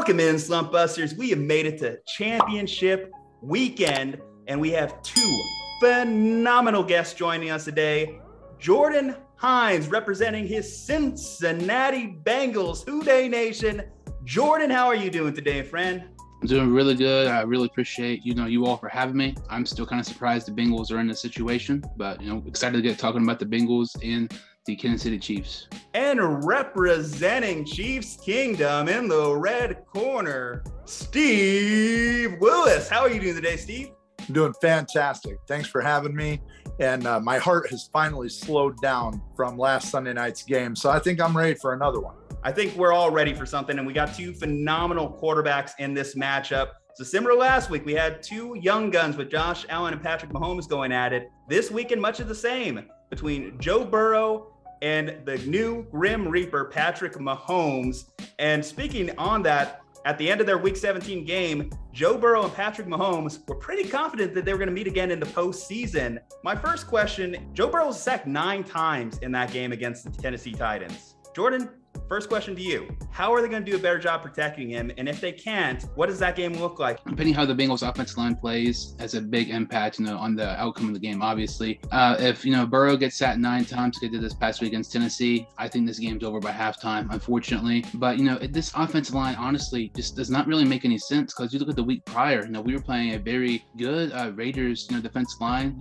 Welcome in, Slumpbusters. We have made it to championship weekend, and we have two phenomenal guests joining us today. Jordan Hines, representing his Cincinnati Bengals, Who Dey Nation. Jordan, how are you doing today, friend? I'm doing really good. I really appreciate, you all for having me. I'm still kind of surprised the Bengals are in this situation, but, excited to get talking about the Bengals and the Kansas City Chiefs. And representing Chiefs Kingdom in the red corner, Steve Willis. How are you doing today, Steve? I'm doing fantastic. Thanks for having me. And my heart has finally slowed down from last Sunday night's game, so I think I'm ready for another one. I think we're all ready for something, and we got two phenomenal quarterbacks in this matchup. So similar to last week, we had two young guns with Josh Allen and Patrick Mahomes going at it. This weekend, much of the same between Joe Burrow and the new Grim Reaper, Patrick Mahomes. And speaking on that, at the end of their Week 17 game, Joe Burrow and Patrick Mahomes were pretty confident that they were going to meet again in the postseason. My first question, Joe Burrow was sacked 9 times in that game against the Tennessee Titans. Jordan, first question to you. How are they going to do a better job protecting him? And if they can't, what does that game look like? Depending how the Bengals offensive line plays has a big impact, on the outcome of the game, obviously. If, Burrow gets sacked 9 times, like they did this past week against Tennessee, I think this game's over by halftime, unfortunately. But, this offensive line, honestly, just does not really make any sense because you look at the week prior, we were playing a very good Raiders, defensive line.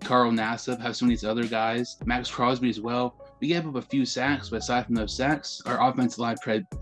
Carl Nassib, have some of these other guys, Max Crosby as well. We gave up a few sacks, but aside from those sacks, our offensive line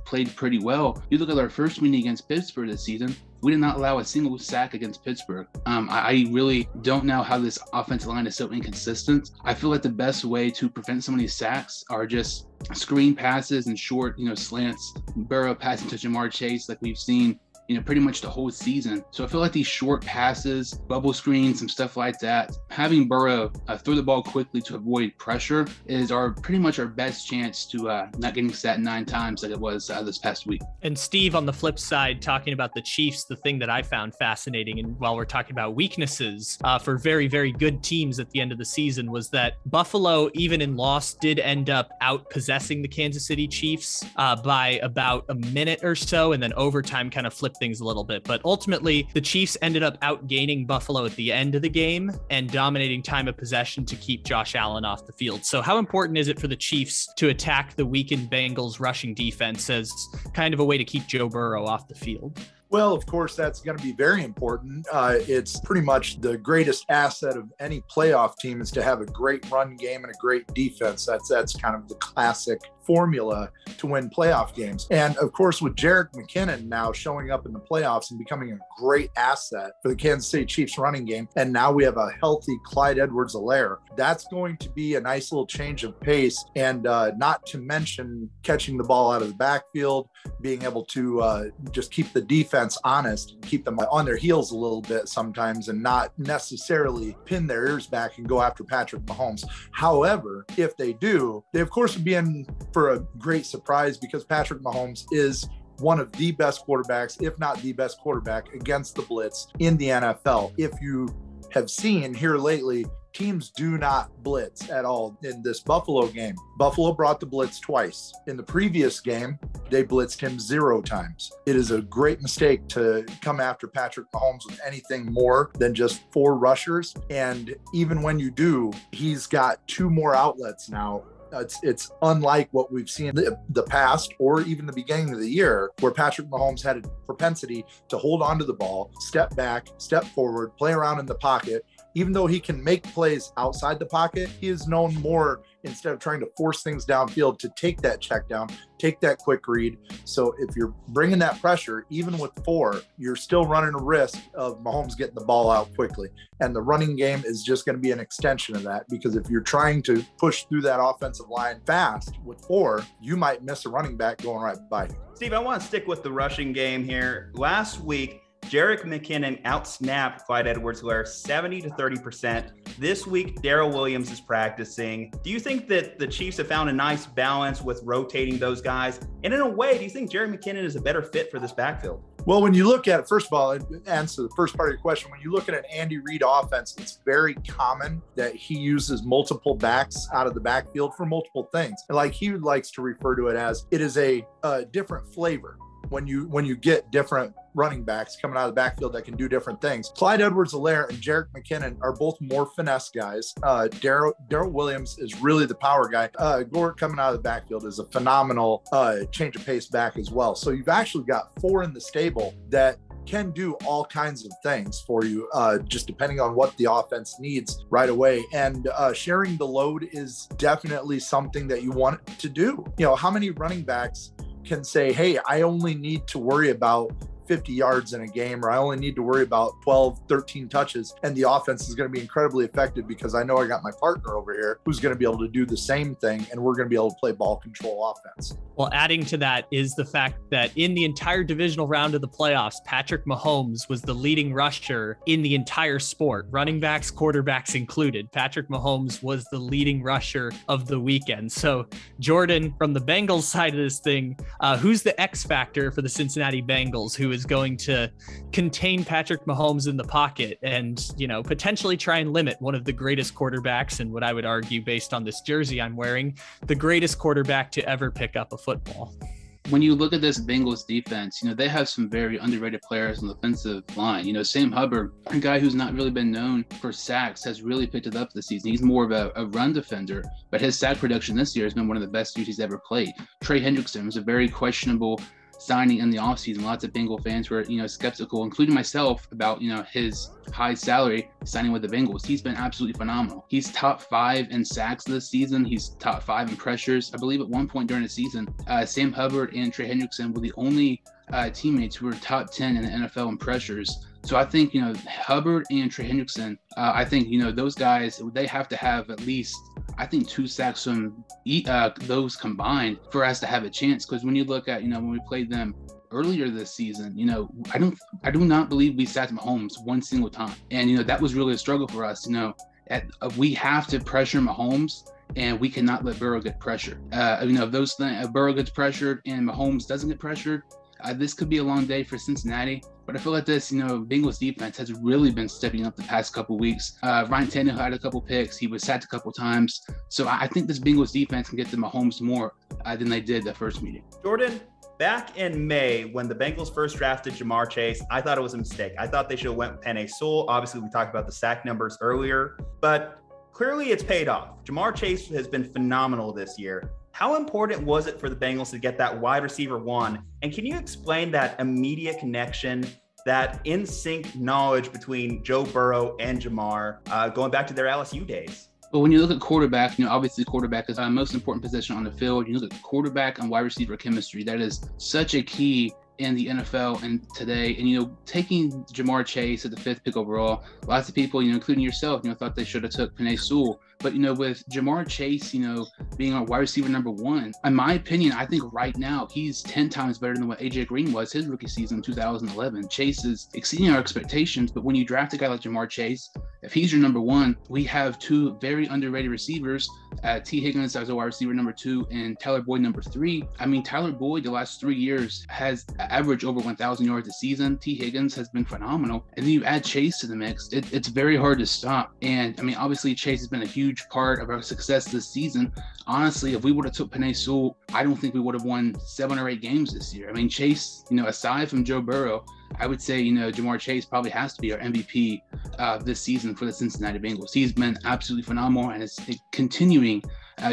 played pretty well. You look at our first meeting against Pittsburgh this season, we did not allow a single sack against Pittsburgh. I really don't know how this offensive line is so inconsistent. I feel like the best way to prevent some of these sacks are just screen passes and short, slants. Burrow passing to Jamar Chase like we've seen pretty much the whole season. So I feel like these short passes, bubble screens, and stuff like that, having Burrow throw the ball quickly to avoid pressure is pretty much our best chance to not getting sacked 9 times like it was this past week. And Steve, on the flip side, talking about the Chiefs, the thing that I found fascinating, and while we're talking about weaknesses for very, very good teams at the end of the season, was that Buffalo, even in loss, did end up out-possessing the Kansas City Chiefs by about a minute or so, and then overtime kind of flipped things a little bit. But ultimately, the Chiefs ended up outgaining Buffalo at the end of the game and dominating time of possession to keep Josh Allen off the field. So how important is it for the Chiefs to attack the weakened Bengals rushing defense as kind of a way to keep Joe Burrow off the field? Well, of course, that's going to be very important. It's pretty much the greatest asset of any playoff team is to have a great run game and a great defense. That's kind of the classic formula to win playoff games. And of course, with Jerick McKinnon now showing up in the playoffs and becoming a great asset for the Kansas City Chiefs running game, and now we have a healthy Clyde Edwards-Helaire, that's going to be a nice little change of pace. And not to mention catching the ball out of the backfield, being able to just keep the defense honest, keep them on their heels a little bit sometimes and not necessarily pin their ears back and go after Patrick Mahomes. However, if they do, they of course would be in for a great surprise because Patrick Mahomes is one of the best quarterbacks, if not the best quarterback against the blitz in the NFL. If you have seen here lately, teams do not blitz at all in this Buffalo game. Buffalo brought the blitz twice. In the previous game, they blitzed him 0 times. It is a great mistake to come after Patrick Mahomes with anything more than just 4 rushers. And even when you do, he's got 2 more outlets now. It's unlike what we've seen in the past or even the beginning of the year, where Patrick Mahomes had a propensity to hold onto the ball, step back, step forward, play around in the pocket. Even though he can make plays outside the pocket, he is known more, instead of trying to force things downfield, to take that check down, take that quick read. So if you're bringing that pressure, even with 4, you're still running a risk of Mahomes getting the ball out quickly. And the running game is just going to be an extension of that, because if you're trying to push through that offensive line fast with 4, you might miss a running back going right by you. Steve, I want to stick with the rushing game here. Last week, Jerick McKinnon outsnapped Clyde Edwards-Helaire 70 to 30%. This week, Darrell Williams is practicing. Do you think that the Chiefs have found a nice balance with rotating those guys? And in a way, do you think Jerick McKinnon is a better fit for this backfield? Well, when you look at it, first of all, answer the first part of your question, when you look at an Andy Reid offense, it's very common that he uses multiple backs out of the backfield for multiple things. And like he likes to refer to it as, it is a different flavor. when you get different running backs coming out of the backfield that can do different things. Clyde Edwards-Helaire and Jerick McKinnon are both more finesse guys. Darrell Williams is really the power guy. Gore coming out of the backfield is a phenomenal change of pace back as well. So you've actually got 4 in the stable that can do all kinds of things for you, just depending on what the offense needs right away. And sharing the load is definitely something that you want to do. How many running backs can say, hey, I only need to worry about 50 yards in a game, or I only need to worry about 12, 13 touches, and the offense is going to be incredibly effective because I know I got my partner over here who's going to be able to do the same thing, and we're going to be able to play ball control offense. Well, adding to that is the fact that in the entire divisional round of the playoffs, Patrick Mahomes was the leading rusher in the entire sport, running backs, quarterbacks included. Patrick Mahomes was the leading rusher of the weekend. So, Jordan, from the Bengals side of this thing, who's the X factor for the Cincinnati Bengals, who is going to contain Patrick Mahomes in the pocket and, potentially try and limit one of the greatest quarterbacks, and what I would argue, based on this jersey I'm wearing, the greatest quarterback to ever pick up a football? When you look at this Bengals defense, they have some very underrated players on the offensive line. Sam Hubbard, a guy who's not really been known for sacks, has really picked it up this season. He's more of a run defender, but his sack production this year has been one of the best years he's ever played. Trey Hendrickson was a very questionable signing in the offseason. Lots of Bengal fans were, skeptical, including myself, about, his high salary signing with the Bengals. He's been absolutely phenomenal. He's top 5 in sacks this season. He's top 5 in pressures. I believe at one point during the season, Sam Hubbard and Trey Hendrickson were the only teammates who were top 10 in the NFL in pressures. So I think, Hubbard and Trey Hendrickson, I think, those guys, they have to have at least, I think, 2 sacks from those combined for us to have a chance. Because when you look at, when we played them earlier this season, I do not believe we sacked Mahomes one single time. And, that was really a struggle for us. We have to pressure Mahomes, and we cannot let Burrow get pressured. If Burrow gets pressured and Mahomes doesn't get pressured, this could be a long day for Cincinnati. But I feel like this, Bengals defense has really been stepping up the past couple weeks. Ryan Tannehill had a couple picks. He was sacked a couple times. So I think this Bengals defense can get to Mahomes more than they did the first meeting. Jordan, back in May, when the Bengals first drafted Jamar Chase, I thought it was a mistake. I thought they should have went with Penei Sewell. Obviously, we talked about the sack numbers earlier, but clearly it's paid off. Jamar Chase has been phenomenal this year. How important was it for the Bengals to get that wide receiver 1? And can you explain that immediate connection, that in-sync knowledge between Joe Burrow and Jamar, going back to their LSU days? But when you look at quarterback, obviously quarterback is the most important position on the field. You look at quarterback and wide receiver chemistry. That is such a key in the NFL and today. And, taking Jamar Chase at the 5th pick overall, lots of people, including yourself, thought they should have took Penei Sewell. But, with Jamar Chase, being our wide receiver number 1, in my opinion, I think right now he's 10 times better than what AJ Green was his rookie season in 2011. Chase is exceeding our expectations. But when you draft a guy like Jamar Chase, if he's your number 1, we have 2 very underrated receivers, T. Higgins as a wide receiver number 2 and Tyler Boyd number 3. I mean, Tyler Boyd the last 3 years has averaged over 1,000 yards a season. T. Higgins has been phenomenal. And then you add Chase to the mix, it's very hard to stop. And I mean, obviously Chase has been a huge part of our success this season. Honestly, if we would have took Penei Sewell, I don't think we would have won 7 or 8 games this year. I mean, Chase, aside from Joe Burrow, I would say, Jamar Chase probably has to be our MVP this season for the Cincinnati Bengals. He's been absolutely phenomenal and is continuing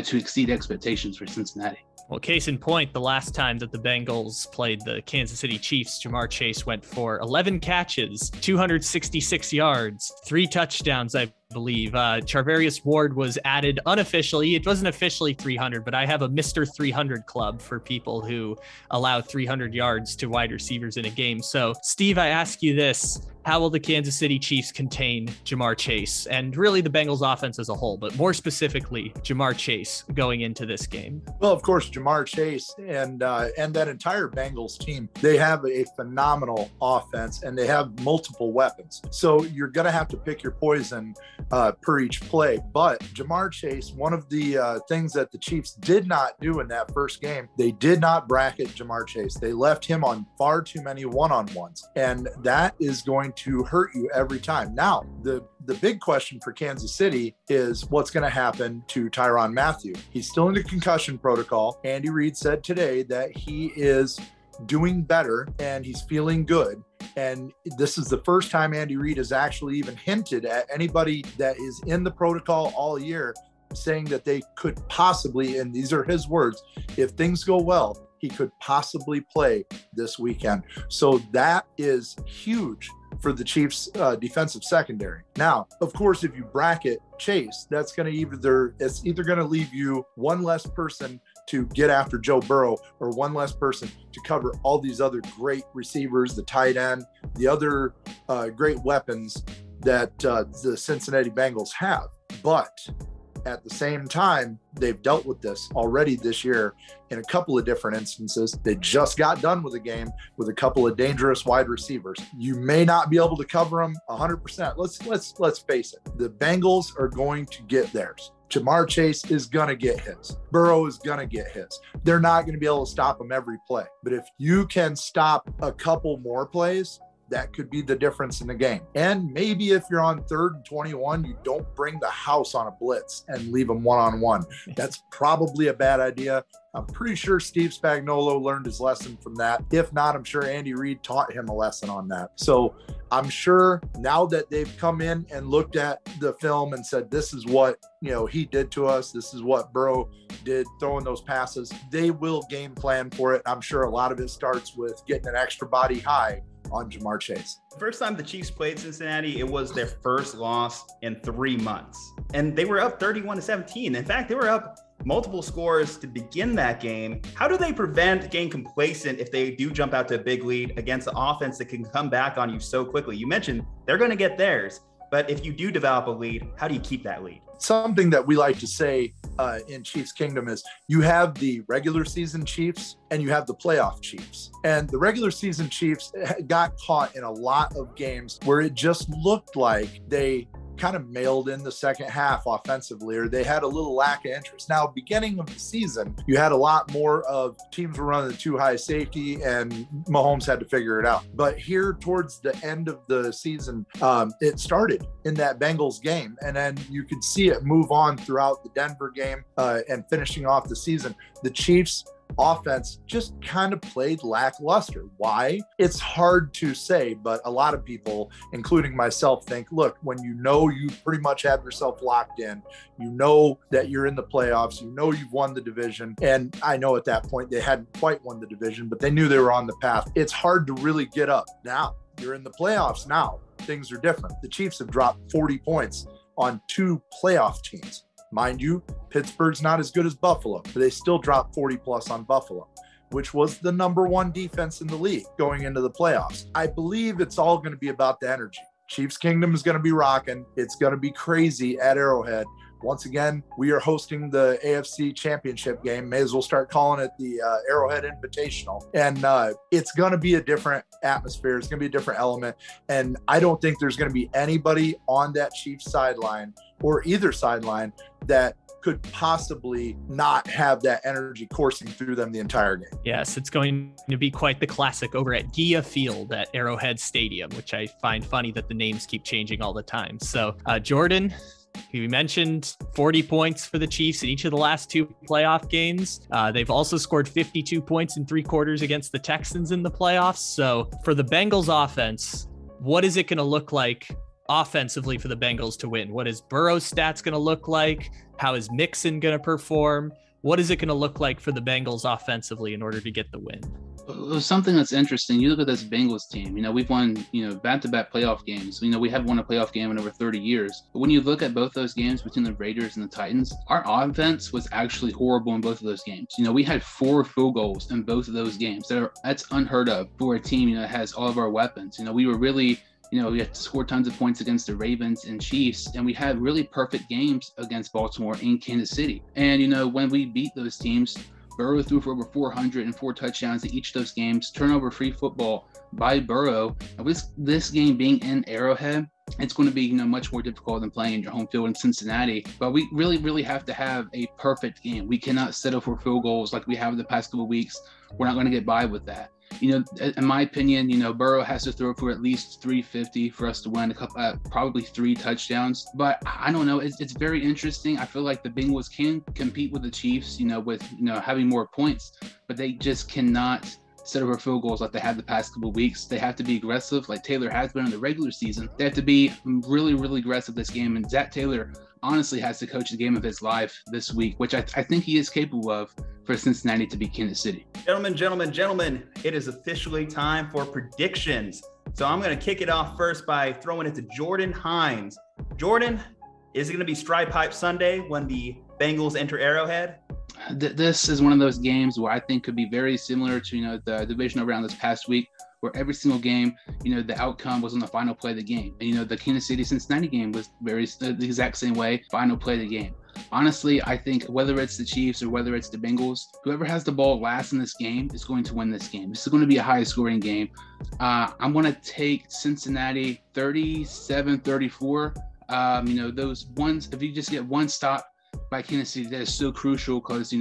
to exceed expectations for Cincinnati. Well, case in point, the last time that the Bengals played the Kansas City Chiefs, Jamar Chase went for 11 catches, 266 yards, 3 touchdowns, I believe. Charvarius Ward was added unofficially. It wasn't officially 300, but I have a Mr. 300 club for people who allow 300 yards to wide receivers in a game. So, Steve, I ask you this. How will the Kansas City Chiefs contain Jamar Chase and really the Bengals offense as a whole, but more specifically Jamar Chase going into this game? Well, of course, Jamar Chase and that entire Bengals team, they have a phenomenal offense and they have multiple weapons. So you're going to have to pick your poison per each play. But Jamar Chase, one of the things that the Chiefs did not do in that first game, they did not bracket Jamar Chase. They left him on far too many one-on-ones, and that is going to hurt you every time. Now, the big question for Kansas City is what's going to happen to Tyrann Mathieu. He's still in the concussion protocol. Andy Reid said today that he is doing better and he's feeling good. And this is the first time Andy Reid has actually even hinted at anybody that is in the protocol all year, saying that they could possibly, and these are his words, if things go well, he could possibly play this weekend. So that is huge for the Chiefs defensive secondary. Now, of course, if you bracket Chase, that's going to it's either going to leave you one less person to get after Joe Burrow or one less person to cover all these other great receivers, the tight end, the other great weapons that the Cincinnati Bengals have. But at the same time, they've dealt with this already this year in a couple of different instances. They just got done with a game with a couple of dangerous wide receivers. You may not be able to cover them 100%. Let's face it. The Bengals are going to get theirs. Jamar Chase is going to get his. Burrow is going to get his. They're not going to be able to stop him every play. But if you can stop a couple more plays, that could be the difference in the game. And maybe if you're on 3rd and 21, you don't bring the house on a blitz and leave them one-on-one. That's probably a bad idea. I'm pretty sure Steve Spagnuolo learned his lesson from that. If not, I'm sure Andy Reid taught him a lesson on that. So I'm sure now that they've come in and looked at the film and said, this is what, he did to us. This is what Burrow did throwing those passes. They will game plan for it. I'm sure a lot of it starts with getting an extra body high on Jamar Chase. The first time the Chiefs played Cincinnati, it was their first loss in 3 months. And they were up 31-17. In fact, they were up multiple scores to begin that game. How do they prevent getting complacent if they do jump out to a big lead against the offense that can come back on you so quickly? You mentioned they're going to get theirs, but if you do develop a lead, how do you keep that lead? Something that we like to say in Chiefs Kingdom is you have the regular season Chiefs and you have the playoff Chiefs. And the regular season Chiefs got caught in a lot of games where it just looked like they kind of mailed in the second half offensively, or they had a little lack of interest. Now, beginning of the season, you had a lot more of teams were running the too high safety and Mahomes had to figure it out. But here towards the end of the season, it started in that Bengals game. And then you could see it move on throughout the Denver game and finishing off the season. The Chiefs offense just kind of played lackluster. Why? It's hard to say, but a lot of people, including myself, think, look, when you pretty much have yourself locked in, you know that you're in the playoffs, you know you've won the division. And I know at that point they hadn't quite won the division, but they knew they were on the path. It's hard to really get up. Now, you're in the playoffs now. Things are different. The Chiefs have dropped 40 points on 2 playoff teams. Mind you, Pittsburgh's not as good as Buffalo, but they still dropped 40 plus on Buffalo, which was the #1 defense in the league going into the playoffs. I believe it's all going to be about the energy. Chiefs Kingdom is going to be rocking. It's going to be crazy at Arrowhead. Once again, we are hosting the AFC Championship game. May as well start calling it the Arrowhead Invitational. And it's going to be a different atmosphere. It's going to be a different element. And I don't think there's going to be anybody on that Chiefs sideline or either sideline that could possibly not have that energy coursing through them the entire game. Yes, it's going to be quite the classic over at Gia Field at Arrowhead Stadium, which I find funny that the names keep changing all the time. So, Jordan, you mentioned 40 points for the Chiefs in each of the last 2 playoff games. They've also scored 52 points in 3 quarters against the Texans in the playoffs. So for the Bengals offense, what is it going to look like offensively for the Bengals to win? What is Burrow's stats going to look like? How is Mixon going to perform? What is it going to look like for the Bengals offensively in order to get the win? Something that's interesting, you look at this Bengals team, we've won, back-to-back playoff games. We haven't won a playoff game in over 30 years. But when you look at both those games between the Raiders and the Titans, our offense was actually horrible in both of those games. We had 4 field goals in both of those games. That's unheard of for a team, that has all of our weapons. We were really, we had to score tons of points against the Ravens and Chiefs, and we had really perfect games against Baltimore and Kansas City. And, when we beat those teams, Burrow threw for over 400 and 4 touchdowns in each of those games, turnover-free football by Burrow. And with this game being in Arrowhead, it's going to be, much more difficult than playing in your home field in Cincinnati. But we really, really have to have a perfect game. We cannot settle for field goals like we have the past couple of weeks. We're not going to get by with that. In my opinion, Burrow has to throw for at least 350 for us to win, probably 3 touchdowns. But I don't know. It's very interesting. I feel like the Bengals can compete with the Chiefs, with having more points, but they just cannot settle for field goals like they had the past couple of weeks. They have to be aggressive like Taylor has been in the regular season. They have to be really, really aggressive this game. And Zach Taylor honestly has to coach the game of his life this week, which I think he is capable of for Cincinnati to beat Kansas City. Gentlemen, it is officially time for predictions. So I'm going to kick it off first by throwing it to Jordan Hines. Jordan, is it going to be Stride Pipe Sunday when the Bengals enter Arrowhead? This is one of those games where I think could be very similar to, the divisional round this past week, where every single game, the outcome was on the final play of the game. And, the Kansas City-Cincinnati game was the exact same way, final play of the game. Honestly, I think whether it's the Chiefs or whether it's the Bengals, whoever has the ball last in this game is going to win this game. This is going to be a high-scoring game. I'm going to take Cincinnati 37-34. Those ones, if you just get one stop by Kansas City, that is so crucial because,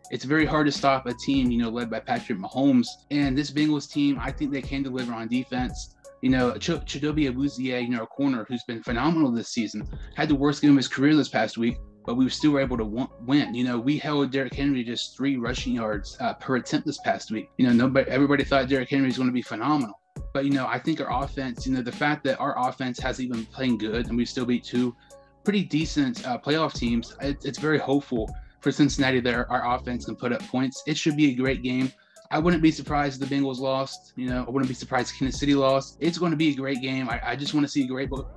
it's very hard to stop a team, led by Patrick Mahomes. And this Bengals team, I think they can deliver on defense. Chidobe Awuzie, our corner, who's been phenomenal this season, had the worst game of his career this past week, but we still were able to win. We held Derrick Henry just 3 rushing yards per attempt this past week. Everybody thought Derrick Henry was going to be phenomenal. But, I think our offense, the fact that our offense hasn't even been playing good and we still beat 2 pretty decent playoff teams, it's very hopeful for Cincinnati that our offense can put up points. It should be a great game. I wouldn't be surprised if the Bengals lost. I wouldn't be surprised if Kansas City lost. It's going to be a great game. I just want to see a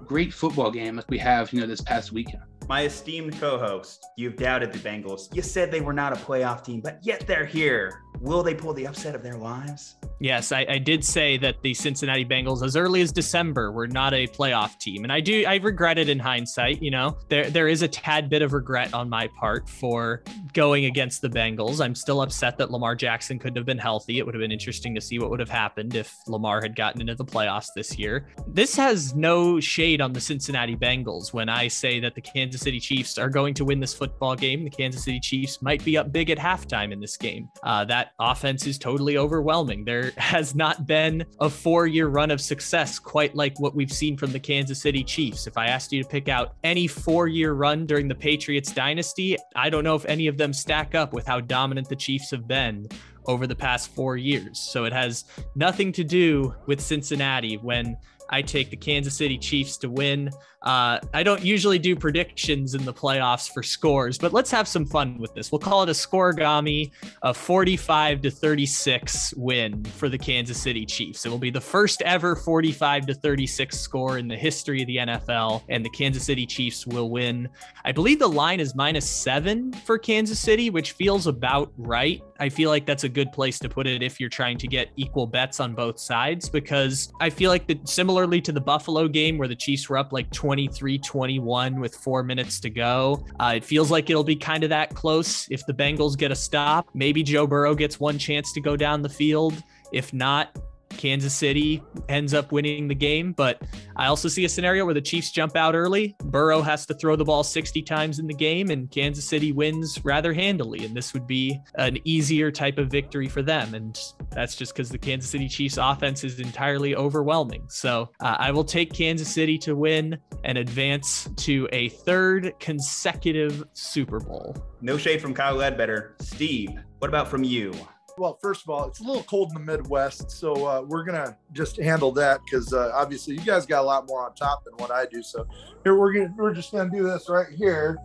great football game like we have, this past weekend. My esteemed co-host, you've doubted the Bengals. You said they were not a playoff team, but yet they're here. Will they pull the upset of their lives? Yes, I did say that the Cincinnati Bengals, as early as December, were not a playoff team. And I regret it in hindsight. There is a tad bit of regret on my part for going against the Bengals. I'm still upset that Lamar Jackson couldn't have been healthy. It would have been interesting to see what would have happened if Lamar had gotten into the playoffs this year. This has no shade on the Cincinnati Bengals when I say that the Kansas City Chiefs are going to win this football game. The Kansas City Chiefs might be up big at halftime in this game. That offense is totally overwhelming. There has not been a 4-year run of success quite like what we've seen from the Kansas City Chiefs. If I asked you to pick out any 4-year run during the Patriots dynasty, I don't know if any of them stack up with how dominant the Chiefs have been over the past 4 years. So it has nothing to do with Cincinnati when I take the Kansas City Chiefs to win. I don't usually do predictions in the playoffs for scores, but let's have some fun with this. We'll call it a scoregami, a 45-36 win for the Kansas City Chiefs. It will be the first ever 45-36 score in the history of the NFL, and the Kansas City Chiefs will win. I believe the line is -7 for Kansas City, which feels about right. I feel like that's a good place to put it if you're trying to get equal bets on both sides, because I feel like that similarly to the Buffalo game where the Chiefs were up like 23-21 with 4 minutes to go, it feels like it'll be kind of that close. If the Bengals get a stop, maybe Joe Burrow gets one chance to go down the field. If not, Kansas City ends up winning the game. But I also see a scenario where the Chiefs jump out early. Burrow has to throw the ball 60 times in the game, and Kansas City wins rather handily. And this would be an easier type of victory for them. And that's just because the Kansas City Chiefs offense is entirely overwhelming. So I will take Kansas City to win and advance to a 3rd consecutive Super Bowl. No shade from Kyle Ledbetter. Steve, what about from you? Well, first of all, it's a little cold in the Midwest, so we're going to just handle that because obviously you guys got a lot more on top than what I do. So here we're just going to do this right here.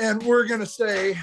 And we're going to say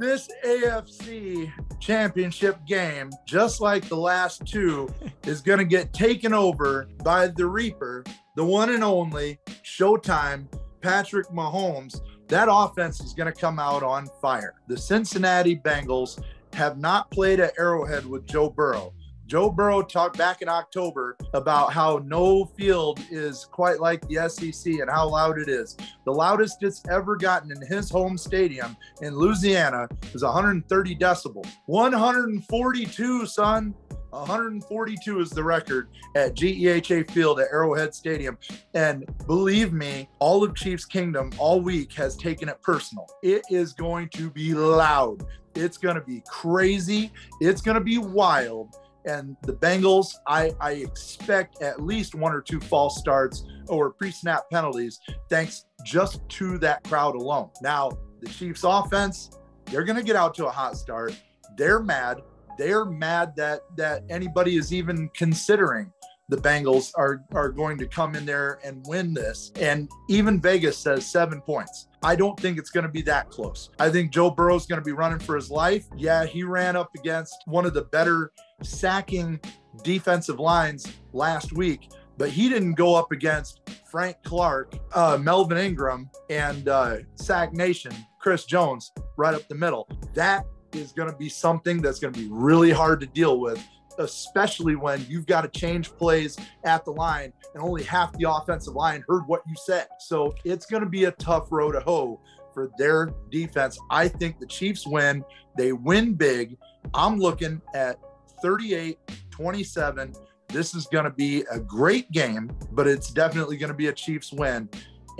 this AFC Championship game, just like the last 2, is going to get taken over by the Reaper, the one and only Showtime, Patrick Mahomes. That offense is going to come out on fire. The Cincinnati Bengals have not played at Arrowhead with Joe Burrow. Joe Burrow talked back in October about how no field is quite like the SEC and how loud it is. The loudest it's ever gotten in his home stadium in Louisiana is 130 decibels. 142, son. 142 is the record at GEHA Field at Arrowhead Stadium. And believe me, all of Chiefs Kingdom all week has taken it personal. It is going to be loud. It's going to be crazy. It's going to be wild. And the Bengals, I expect at least 1 or 2 false starts or pre-snap penalties, thanks just to that crowd alone. Now, the Chiefs offense, they're going to get out to a hot start. They're mad. they're mad that anybody is even considering the Bengals are going to come in there and win this. And even Vegas says 7 points. I don't think it's going to be that close. I think Joe Burrow is going to be running for his life. Yeah, he ran up against one of the better sacking defensive lines last week, but he didn't go up against Frank Clark, Melvin Ingram, and Sack Nation, Chris Jones, right up the middle. That is going to be something that's going to be really hard to deal with, especially when you've got to change plays at the line and only half the offensive line heard what you said. So it's going to be a tough row to hoe for their defense. I think the Chiefs win. They win big. I'm looking at 38-27. This is going to be a great game, but it's definitely going to be a Chiefs win.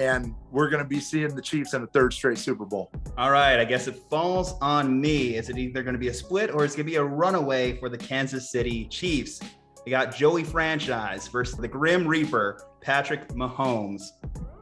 And we're going to be seeing the Chiefs in a third straight Super Bowl. All right. I guess it falls on me. Is it either going to be a split or it's going to be a runaway for the Kansas City Chiefs? We got Joey Franchise versus the Grim Reaper, Patrick Mahomes.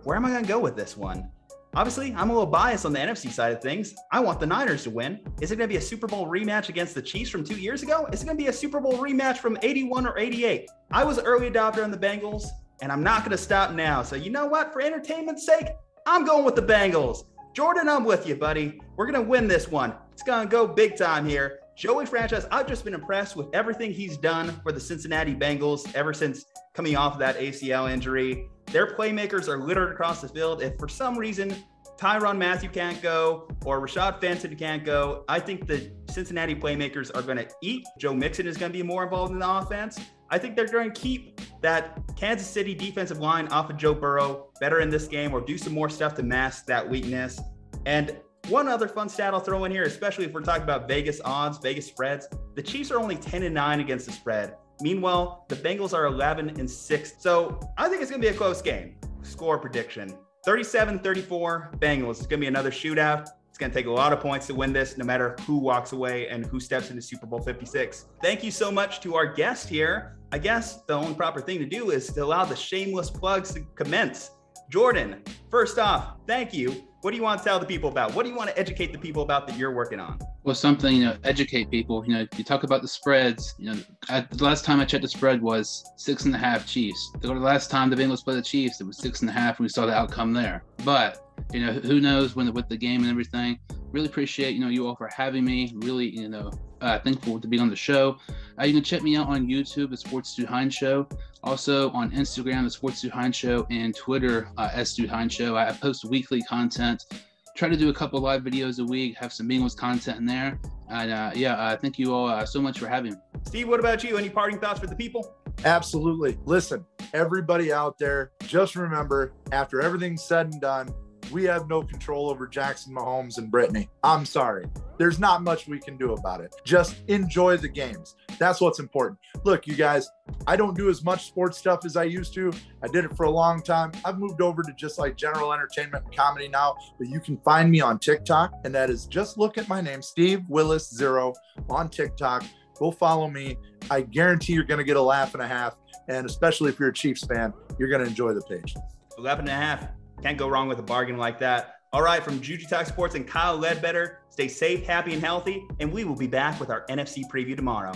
Where am I going to go with this one? Obviously, I'm a little biased on the NFC side of things. I want the Niners to win. Is it going to be a Super Bowl rematch against the Chiefs from 2 years ago? Is it going to be a Super Bowl rematch from 81 or 88? I was an early adopter on the Bengals, and I'm not going to stop now. So you know what? For entertainment's sake, I'm going with the Bengals. Jordan, I'm with you, buddy. We're going to win this one. It's going to go big time here. Joey Franchise, I've just been impressed with everything he's done for the Cincinnati Bengals ever since coming off of that ACL injury. Their playmakers are littered across the field. If for some reason Tyrann Mathieu can't go or Rashad Fenton can't go, I think the Cincinnati playmakers are going to eat. Joe Mixon is going to be more involved in the offense. I think they're going to keep that Kansas City defensive line off of Joe Burrow better in this game, or do some more stuff to mask that weakness. And one other fun stat I'll throw in here, especially if we're talking about Vegas odds, Vegas spreads, the Chiefs are only 10-9 against the spread. Meanwhile, the Bengals are 11-6. So I think it's going to be a close game. Score prediction: 37-34 Bengals. It's going to be another shootout. It's going to take a lot of points to win this, no matter who walks away and who steps into Super Bowl 56. Thank you so much to our guest here. I guess the only proper thing to do is to allow the shameless plugs to commence. Jordan, first off, thank you. What do you want to tell the people about? What do you want to educate the people about that you're working on? Well, something, educate people. You talk about the spreads. The last time I checked, the spread was 6.5 Chiefs. The last time the Bengals played the Chiefs, it was 6.5, and we saw the outcome there. But, who knows with the game and everything. Really appreciate, you all for having me. Really, thankful to be on the show. You can check me out on YouTube, the Sports Dude Hines Show. Also on Instagram, the Sports Dude Hines Show, and Twitter, S Dude Hines Show. I post weekly content. Try to do a couple live videos a week, have some Bengals content in there. And thank you all so much for having me. Steve, what about you? Any parting thoughts for the people? Absolutely. Listen, everybody out there, just remember, after everything's said and done, we have no control over Jackson Mahomes and Brittany. I'm sorry. There's not much we can do about it. Just enjoy the games. That's what's important. Look, you guys, I don't do as much sports stuff as I used to. I did it for a long time. I've moved over to just like general entertainment and comedy now, but you can find me on TikTok, and that is just look at my name, Steve Willis 0 on TikTok. Go follow me. I guarantee you're going to get a laugh and a half, and especially if you're a Chiefs fan, you're going to enjoy the page. 11.5. Can't go wrong with a bargain like that. All right, from Juju Talk Sports and Kyle Ledbetter, stay safe, happy, and healthy, and we will be back with our NFC preview tomorrow.